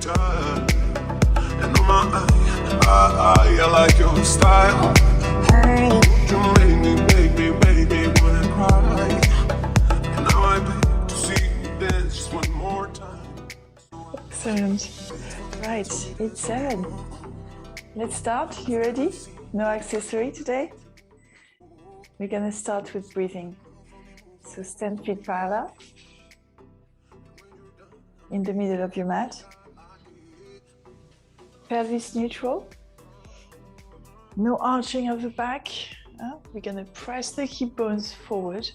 touch. And on my I like your style. You make me, baby, wanna cry. And now I beg to see you dance just one more time. Excellent. Right, it's 7. Let's start. You ready? No accessory today. We're gonna start with breathing. So stand feet parallel in the middle of your mat. Pelvis neutral. No arching of the back. We're gonna press the hip bones forward.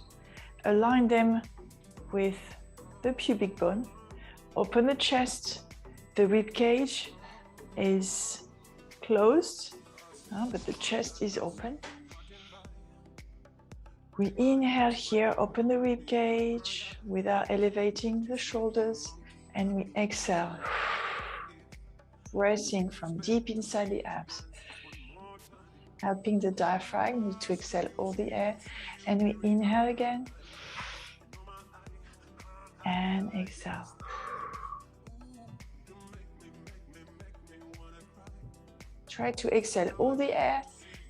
Align them with the pubic bone. Open the chest. The rib cage is closed, but the chest is open. We inhale here, open the rib cage without elevating the shoulders, and we exhale, pressing from deep inside the abs, helping the diaphragm to exhale all the air, and we inhale again, and exhale. Try to exhale all the air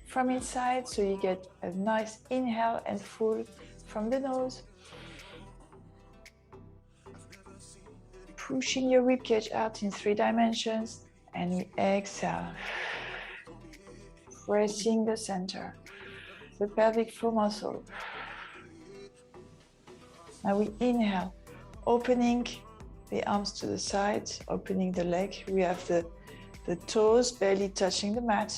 from inside so you get a nice inhale and full from the nose. Pushing your ribcage out in 3 dimensions, and we exhale. Pressing the center, the pelvic floor muscle. Now we inhale, opening the arms to the side, opening the leg. We have the toes barely touching the mat.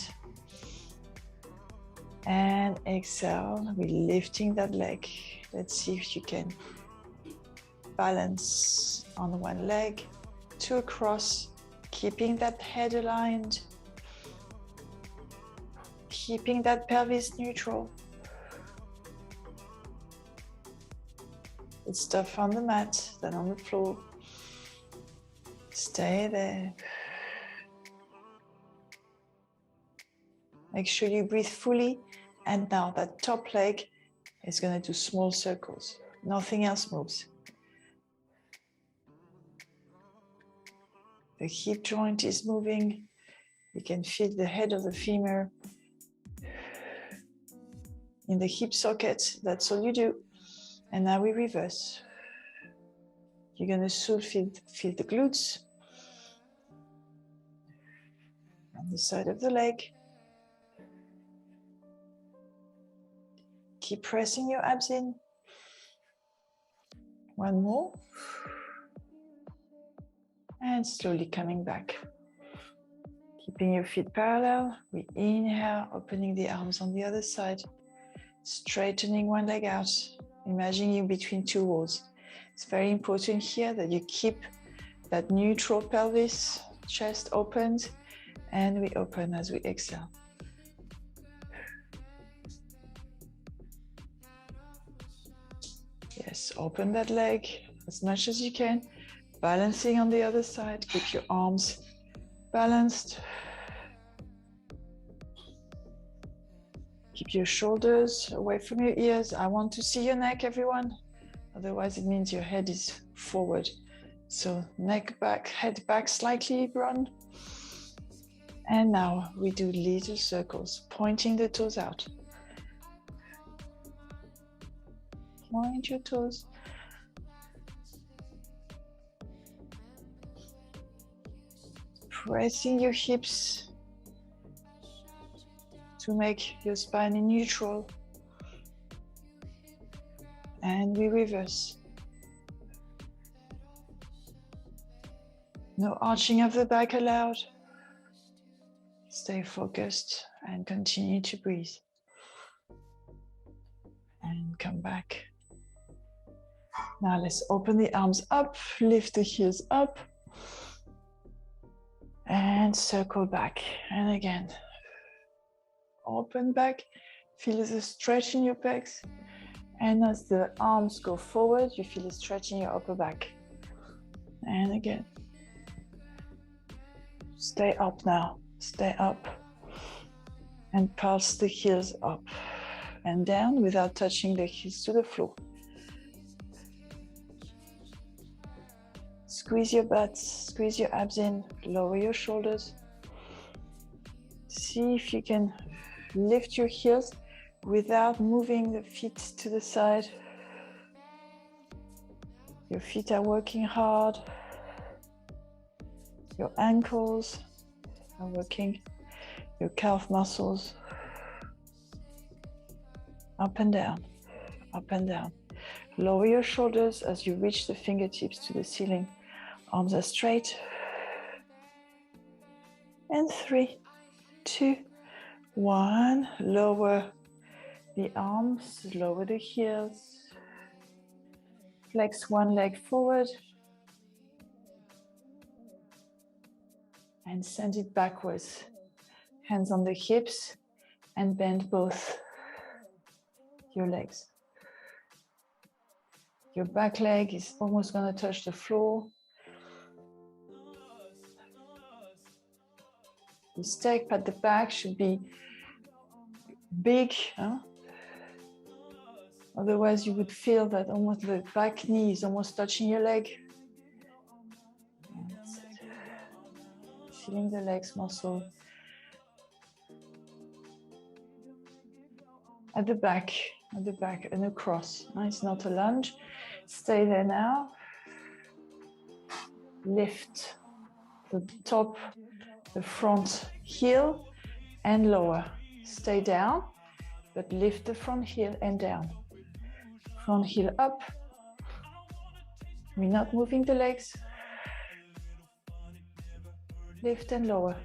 And exhale, we're lifting that leg. Let's see if you can balance on one leg, 2 across, keeping that head aligned, keeping that pelvis neutral. It's tougher on the mat than on the floor. Stay there. Make sure you breathe fully, and now that top leg is going to do small circles. Nothing else moves. The hip joint is moving. You can feel the head of the femur in the hip socket. That's all you do. And now we reverse. You're going to soon feel the glutes on the side of the leg. Keep pressing your abs in. One more. And slowly coming back. Keeping your feet parallel. We inhale, opening the arms on the other side. Straightening one leg out. Imagine you between 2 walls. It's very important here that you keep that neutral pelvis, chest opened, and we open as we exhale. Yes, open that leg as much as you can, balancing on the other side. Keep your arms balanced. Keep your shoulders away from your ears. I want to see your neck, everyone. Otherwise, it means your head is forward. So neck back, head back slightly, run. And now we do little circles, pointing the toes out. Point your toes. Pressing your hips to make your spine in neutral. And we reverse. No arching of the back allowed. Stay focused and continue to breathe. And come back. Now let's open the arms up, lift the heels up, and circle back. And again, open back, feel the stretch in your pecs. And as the arms go forward, you feel a stretch in your upper back. And again, stay up now, stay up. And pulse the heels up and down without touching the heels to the floor. Squeeze your butt, squeeze your abs in, lower your shoulders. See if you can lift your heels without moving the feet to the side. Your feet are working hard. Your ankles are working. Your calf muscles. Up and down, up and down. Lower your shoulders as you reach the fingertips to the ceiling. Arms are straight. And 3, 2, 1. Lower the arms, lower the heels. Flex one leg forward. And send it backwards. Hands on the hips and bend both your legs. Your back leg is almost going to touch the floor. The step at the back should be big. Otherwise, you would feel that almost the back knee is almost touching your leg. Feeling the legs muscle. At the back, and across. It's not a lunge. Stay there now. Lift the top, the front heel, and lower. Stay down, but lift the front heel and down. Front heel up. We're not moving the legs. Lift and lower.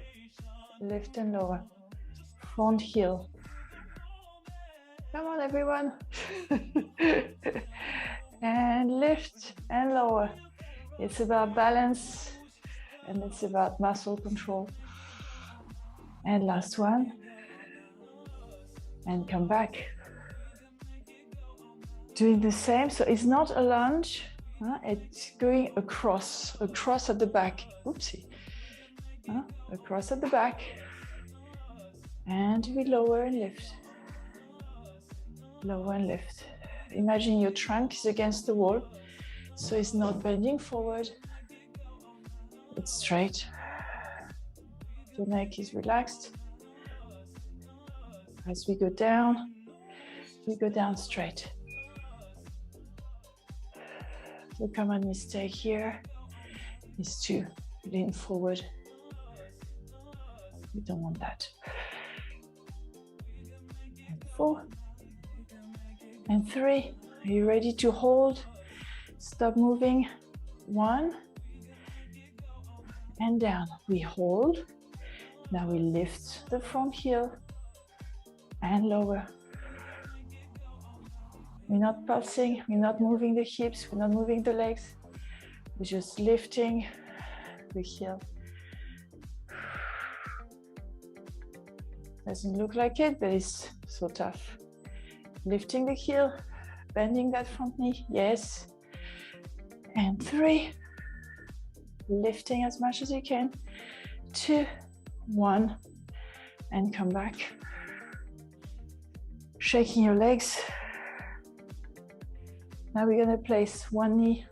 Lift and lower. Front heel. Come on, everyone. And lift and lower. It's about balance and it's about muscle control. And last one. And come back. Doing the same. So it's not a lunge. It's going across at the back. Oopsie. Across at the back. And we lower and lift. Lower and lift. Imagine your trunk is against the wall, so it's not bending forward. It's straight. Your neck is relaxed. As we go down straight. The common mistake here is to lean forward. We don't want that. And 4. And 3, are you ready to hold? Stop moving. 1, and down. We hold. Now we lift the front heel and lower. We're not pulsing, we're not moving the hips, we're not moving the legs. We're just lifting the heel. Doesn't look like it, but it's so tough. Lifting the heel, bending that front knee, yes. And 3, lifting as much as you can. 2, 1, and come back. Shaking your legs. Now we're gonna place one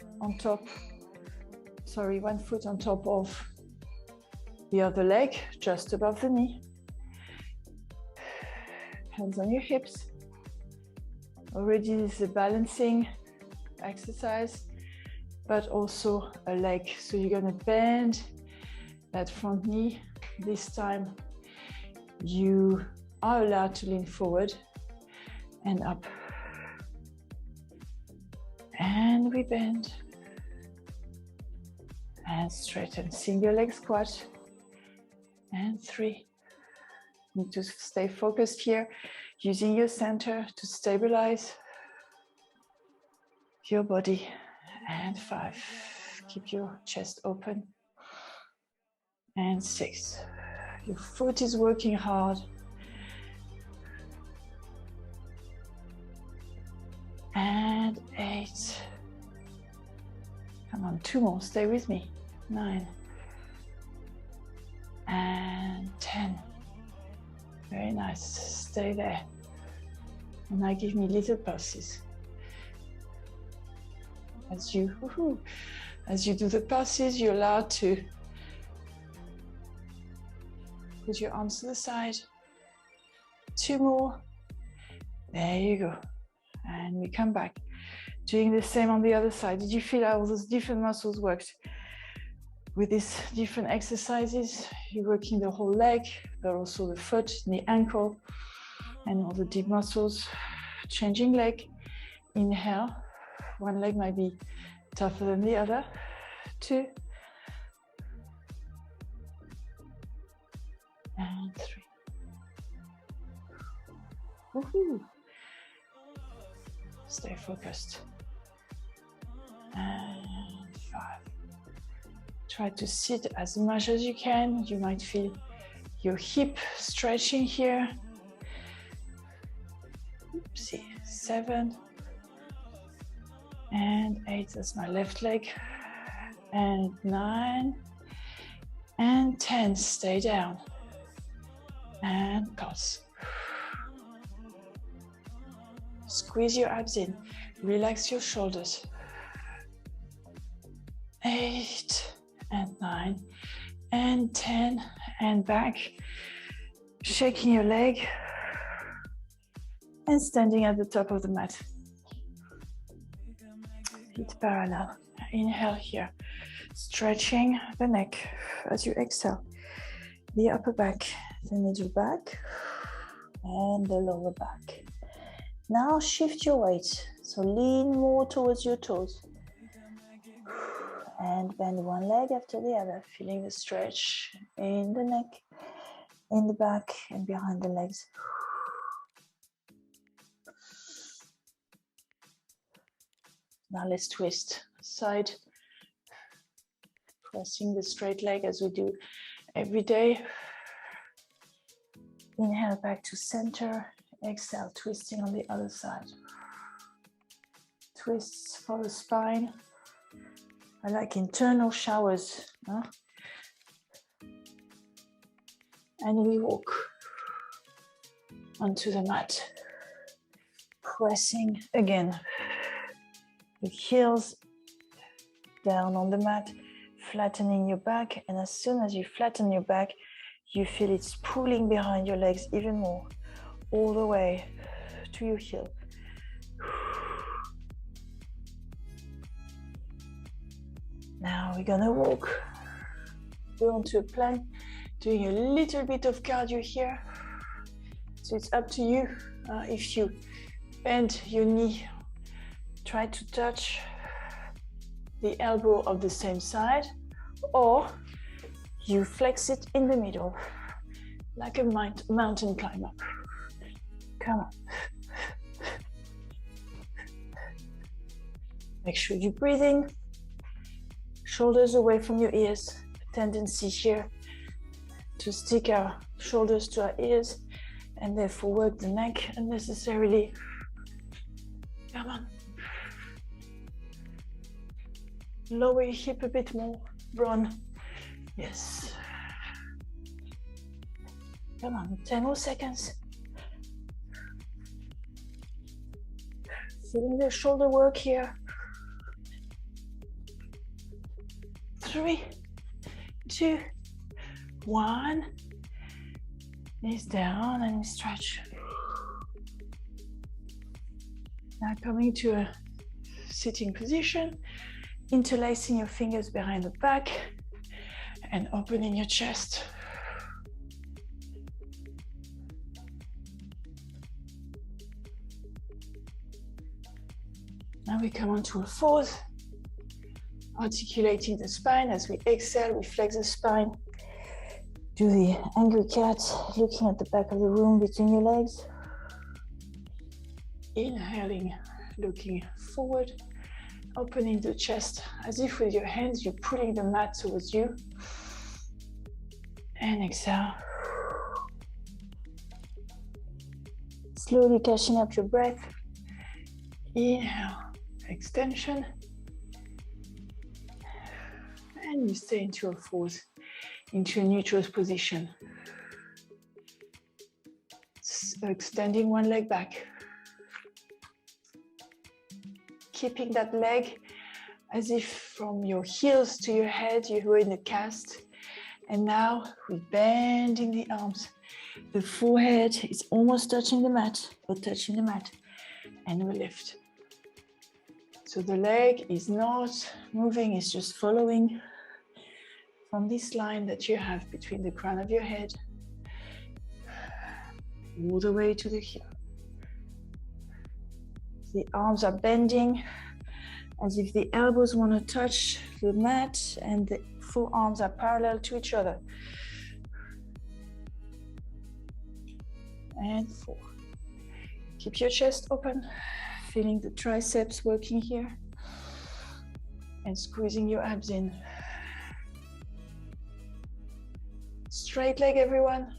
foot on top of the other leg, just above the knee. Hands on your hips. Already this is a balancing exercise, but also a leg. So you're gonna bend that front knee. This time you are allowed to lean forward and up. And we bend. And straighten. Single leg squat. And 3. Need to stay focused here, using your center to stabilize your body. And 5, keep your chest open. And 6, your foot is working hard. And 8, come on, 2 more, stay with me. 9, and 10. Very nice, stay there. And now give me little pulses. As you do the pulses, you're allowed to put your arms to the side. 2 more. There you go. And we come back. Doing the same on the other side. Did you feel how all those different muscles worked? With these different exercises, you're working the whole leg, but also the foot, the ankle, and all the deep muscles. Changing leg. Inhale. One leg might be tougher than the other. 2. And 3. Woohoo. Stay focused. And 5. Try to sit as much as you can. You might feel your hip stretching here. Oopsie. 7. And 8, that's my left leg. And 9. And 10, stay down. And pulse. Squeeze your abs in. Relax your shoulders. 8 and 9 and 10 and back. Shaking your leg and standing at the top of the mat. Feet parallel. Inhale here. Stretching the neck as you exhale. The upper back, the middle back, and the lower back. Now shift your weight. So lean more towards your toes. And bend one leg after the other, feeling the stretch in the neck, in the back, and behind the legs. Now let's twist side, pressing the straight leg as we do every day. Inhale back to center, exhale, twisting on the other side. Twists for the spine. I like internal showers. Huh? And we walk onto the mat, pressing again. The heels down on the mat, flattening your back, and as soon as you flatten your back, you feel it's pulling behind your legs even more, all the way to your heel. Now we're gonna walk. Go onto a plank, doing a little bit of cardio here. So it's up to you. If you bend your knee, try to touch the elbow of the same side, or you flex it in the middle, like a mountain climber. Come on. Make sure you're breathing. Shoulders away from your ears. Tendency here to stick our shoulders to our ears and therefore work the neck unnecessarily. Come on. Lower your hip a bit more. Run. Yes. Come on, 10 more seconds. Feeling the shoulder work here. 3, 2, 1. Knees down and stretch. Now coming to a sitting position, interlacing your fingers behind the back and opening your chest. Now we come on to a fourth, articulating the spine. As we exhale, we flex the spine. Do the angry cat, looking at the back of the room between your legs. Inhaling, looking forward, opening the chest as if with your hands you're pulling the mat towards you. And exhale. Slowly catching up your breath. Inhale, extension. And you stay into a fourth, into a neutral position. Extending one leg back. Keeping that leg as if from your heels to your head, you were in a cast. And now we're bending the arms. The forehead is almost touching the mat, or touching the mat. And we lift. So the leg is not moving, it's just following from this line that you have between the crown of your head all the way to the heel. The arms are bending as if the elbows want to touch the mat and the forearms are parallel to each other. And 4. Keep your chest open, feeling the triceps working here and squeezing your abs in. Straight leg, everyone.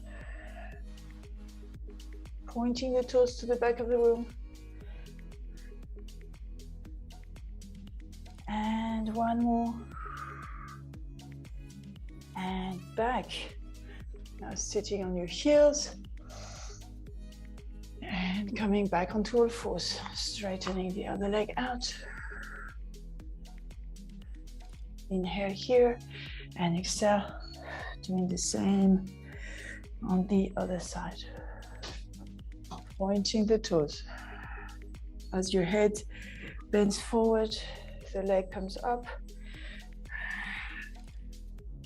Pointing the toes to the back of the room. And one more. And back. Now sitting on your heels. And coming back onto all fours, straightening the other leg out. Inhale here and exhale, doing the same on the other side. Pointing the toes. As your head bends forward, the leg comes up.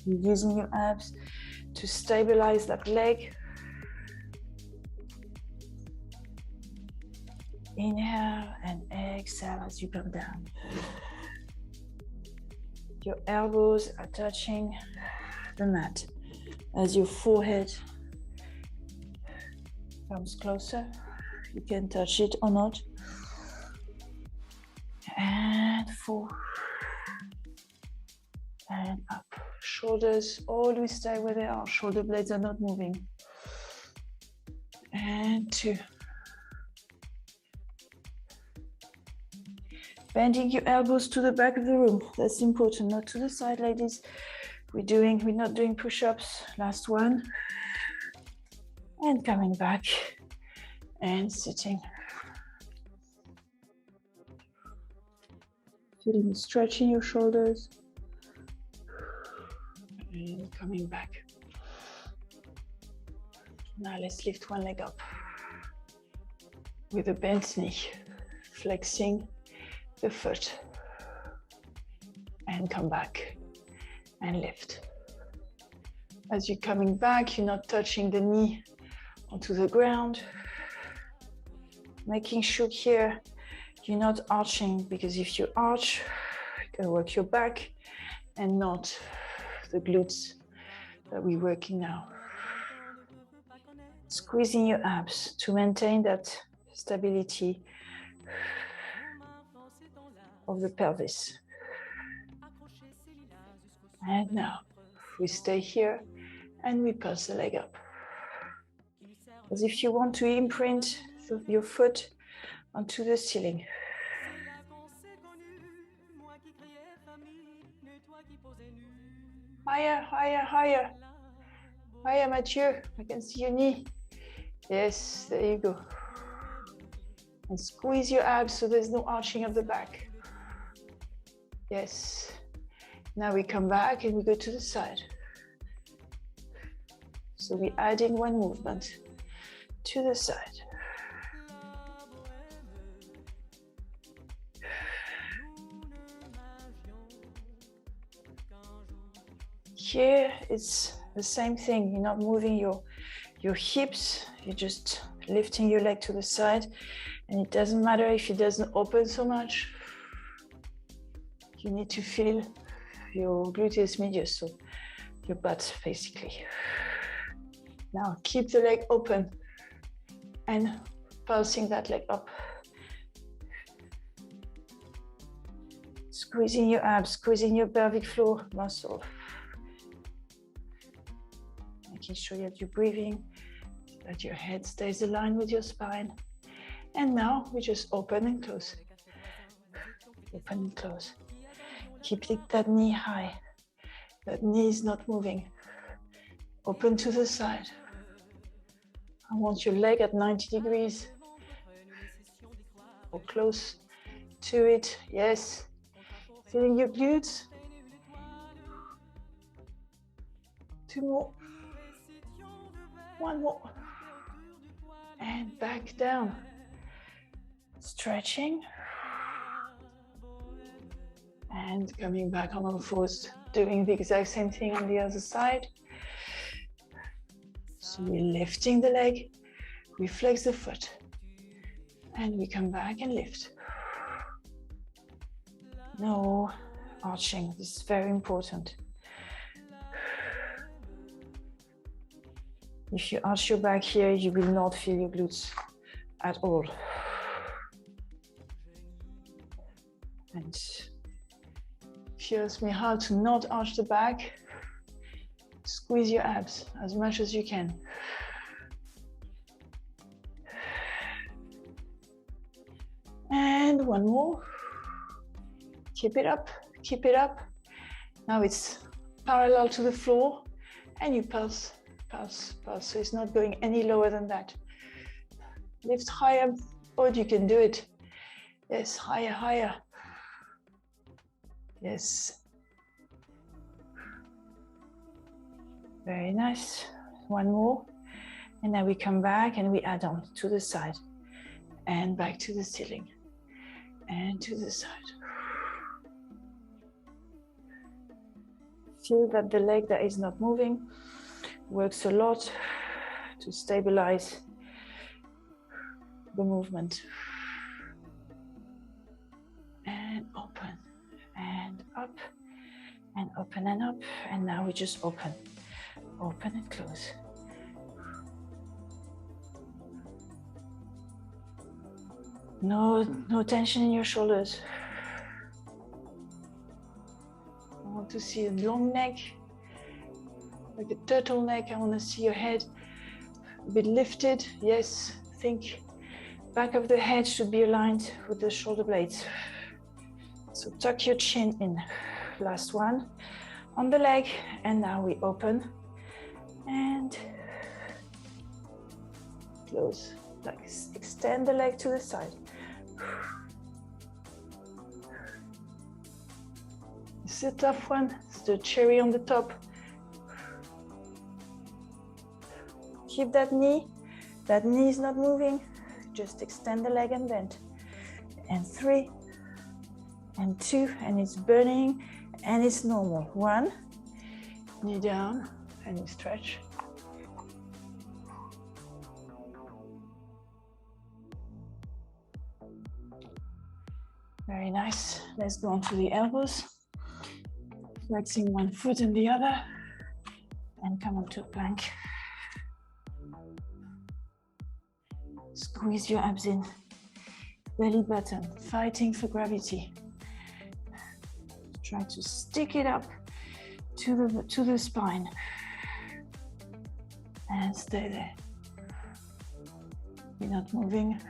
You're using your abs to stabilize that leg. Inhale and exhale as you come down. Your elbows are touching the mat as your forehead comes closer. You can touch it or not. And 4. And up. Shoulders always stay where they are. Shoulder blades are not moving. And 2. Bending your elbows to the back of the room. That's important, not to the side, ladies. We're not doing push-ups. Last one. And coming back and sitting. Feeling the stretch in your shoulders. And coming back. Now let's lift one leg up with a bent knee, flexing the foot and come back and lift. As you're coming back, you're not touching the knee onto the ground, making sure here you're not arching, because if you arch, you can work your back and not the glutes that we're working now. Squeezing your abs to maintain that stability of the pelvis. And now we stay here and we pulse the leg up. As if you want to imprint your foot onto the ceiling. Higher, higher, higher. Higher, Mathieu. I can see your knee. Yes, there you go. And squeeze your abs so there's no arching of the back. Yes. Now we come back and we go to the side. So we're adding one movement to the side. Here it's the same thing. You're not moving your hips. You're just lifting your leg to the side. And it doesn't matter if it doesn't open so much. You need to feel your gluteus medius, so your butt basically. Now keep the leg open and pulsing that leg up. Squeezing your abs, squeezing your pelvic floor muscle. Making sure that you're breathing, that your head stays aligned with your spine. And now we just open and close. Open and close. Keep that knee high. That knee is not moving. Open to the side. I want your leg at 90 degrees or close to it. Yes. Feeling your glutes. 2 more. 1 more. And back down. Stretching. And coming back on all fours, doing the exact same thing on the other side. So we're lifting the leg, we flex the foot, and we come back and lift. No arching, this is very important. If you arch your back here, you will not feel your glutes at all. And if you ask me how to not arch the back, squeeze your abs as much as you can. And 1 more. Keep it up, keep it up. Now it's parallel to the floor and you pulse, pulse, pulse. So it's not going any lower than that. Lift higher, or you can do it. Yes, higher, higher. Yes. Very nice. 1 more. And now we come back and we add on to the side and back to the ceiling and to the side. Feel that the leg that is not moving works a lot to stabilize the movement. And open and up and open and up. And now we just open. Open and close. No tension in your shoulders. I want to see a long neck, like a turtleneck. I want to see your head a bit lifted. Yes, think back of the head should be aligned with the shoulder blades. So tuck your chin in. Last one on the leg, and now we open and close. Like extend the leg to the side. It's a tough one. It's the cherry on the top. Keep that knee. That knee is not moving. Just extend the leg and bend. And 3 and 2, and it's burning and it's normal. 1, knee down, and you stretch. Very nice. Let's go on to the elbows. Flexing one foot and the other, and come onto a plank. Squeeze your abs in. Belly button, fighting for gravity. Try to stick it up to the spine. And stay there. You're not moving.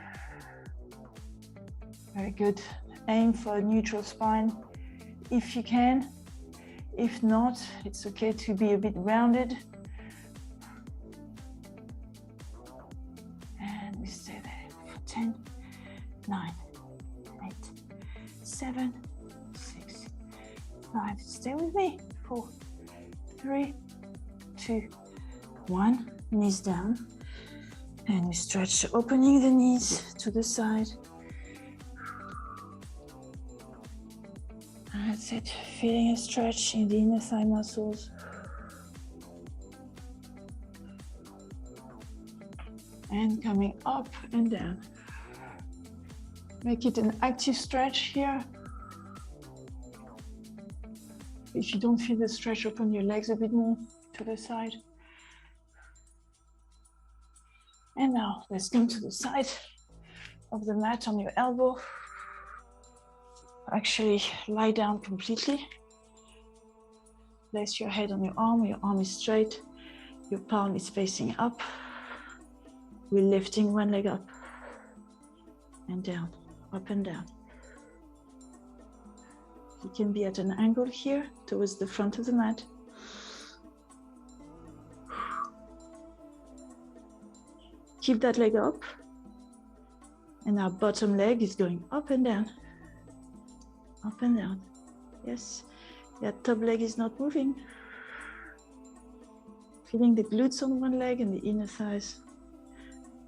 Very good. Aim for a neutral spine if you can. If not, it's okay to be a bit rounded. And we stay there for 10, 9, 8, 7, 6, 5. Stay with me. 4, 3, 2, 1. Knees down. And we stretch, opening the knees to the side. That's it, feeling a stretch in the inner thigh muscles. And coming up and down. Make it an active stretch here. If you don't feel the stretch, open your legs a bit more to the side. And now let's come to the side of the mat on your elbow. Actually, lie down completely. Place your head on your arm is straight, your palm is facing up. We're lifting one leg up and down, up and down. You can be at an angle here towards the front of the mat. Keep that leg up, and our bottom leg is going up and down. Up and down. Yes, that top leg is not moving. Feeling the glutes on one leg and the inner thighs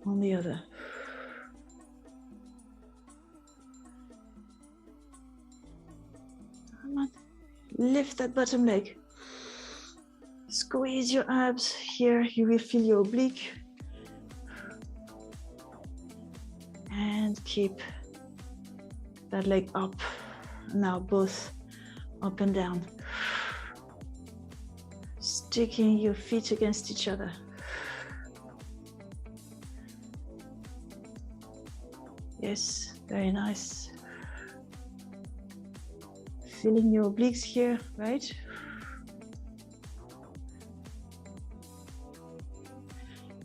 on the other. Come on, lift that bottom leg. Squeeze your abs. Here you will feel your oblique. And keep that leg up. Now both up and down. Sticking your feet against each other. Yes, very nice. Feeling your obliques here, right?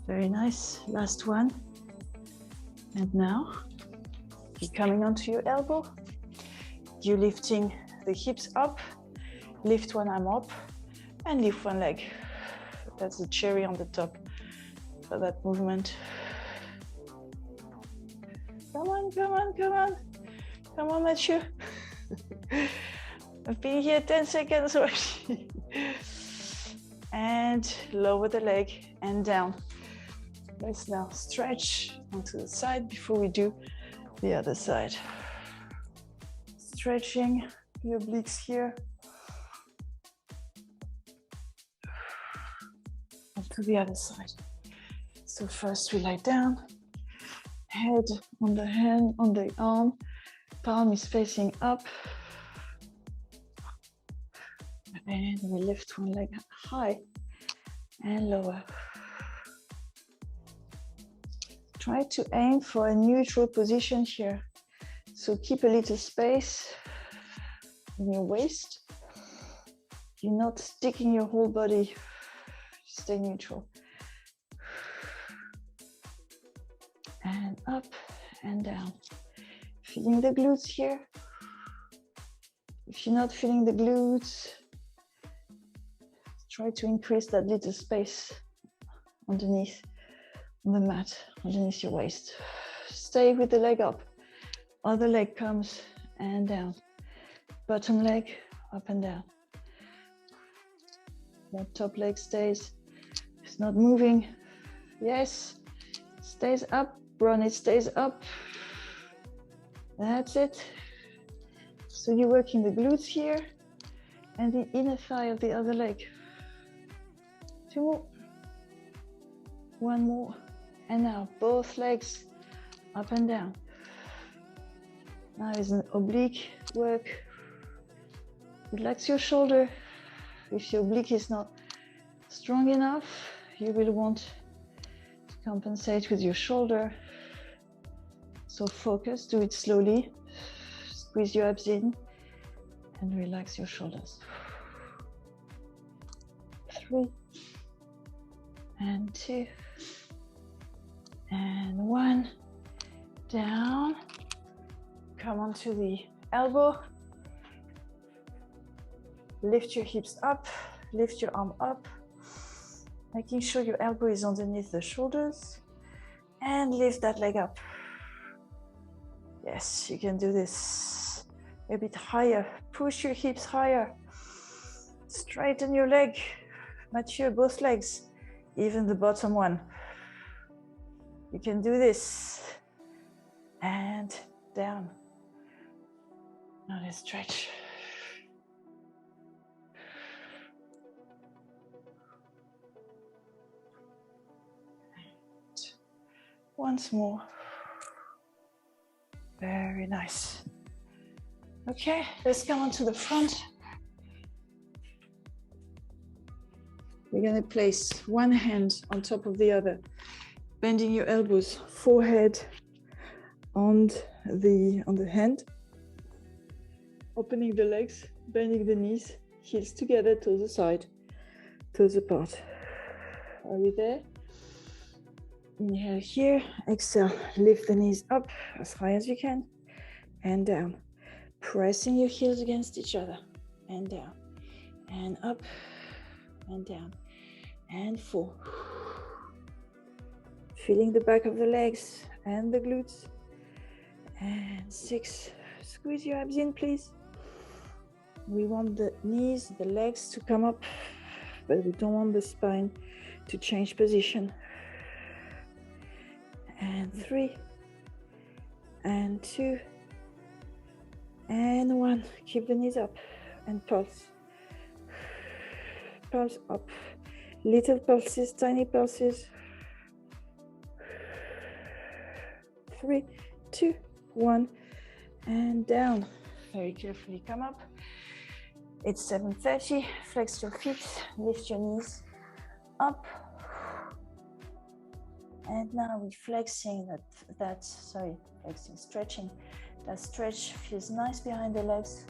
Very nice. Last one. And now, you're coming onto your elbow. You're lifting the hips up. Lift one arm up and lift one leg. That's the cherry on the top for that movement. Come on, come on, come on. Come on, Mathieu. I've been here 10 seconds already. And lower the leg and down. Let's now stretch onto the side before we do the other side. Stretching your obliques here. Up to the other side. So first we lie down, head on the hand, on the arm, palm is facing up. And we lift one leg high and lower. Try to aim for a neutral position here. So keep a little space in your waist. You're not sticking your whole body. Stay neutral. And up and down. Feeling the glutes here. If you're not feeling the glutes, try to increase that little space underneath on the mat, underneath your waist. Stay with the leg up. Other leg comes and down. Bottom leg up and down. That top leg stays. It's not moving. Yes, stays up. Run, it stays up. That's it. So you're working the glutes here and the inner thigh of the other leg. 2 more. 1 more. And now both legs up and down. Now is an oblique work. Relax your shoulder. If your oblique is not strong enough, you will want to compensate with your shoulder. So focus, do it slowly. Squeeze your abs in and relax your shoulders. 3 and 2 and 1. Down. Come onto the elbow. Lift your hips up. Lift your arm up. Making sure your elbow is underneath the shoulders. And lift that leg up. Yes, you can do this. A bit higher. Push your hips higher. Straighten your leg. Mathieu, both legs. Even the bottom one. You can do this. And down. Now let's stretch. And once more. Very nice. Okay, let's come onto the front. We're going to place one hand on top of the other, bending your elbows, forehead on the hand, opening the legs, bending the knees, heels together, toes aside, toes apart. Are we there? Inhale here, exhale, lift the knees up as high as you can and down, pressing your heels against each other and down and up and down and 4. Feeling the back of the legs and the glutes and 6. Squeeze your abs in, please. We want the knees, the legs to come up, but we don't want the spine to change position. And 3, and 2, and 1. Keep the knees up and pulse. Pulse up. Little pulses, tiny pulses. 3, 2, 1, and down. Very carefully come up. It's 7:30. Flex your feet, lift your knees up. And now we're flexing stretching. That stretch feels nice behind the legs.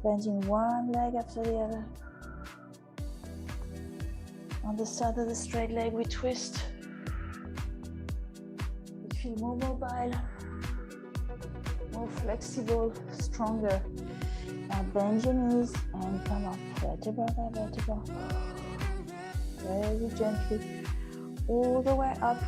Bending one leg after the other. On the side of the straight leg, we twist. We feel more mobile, more flexible, stronger. Now bend your knees and come up, vertebra by vertebra. Very gently, all the way up.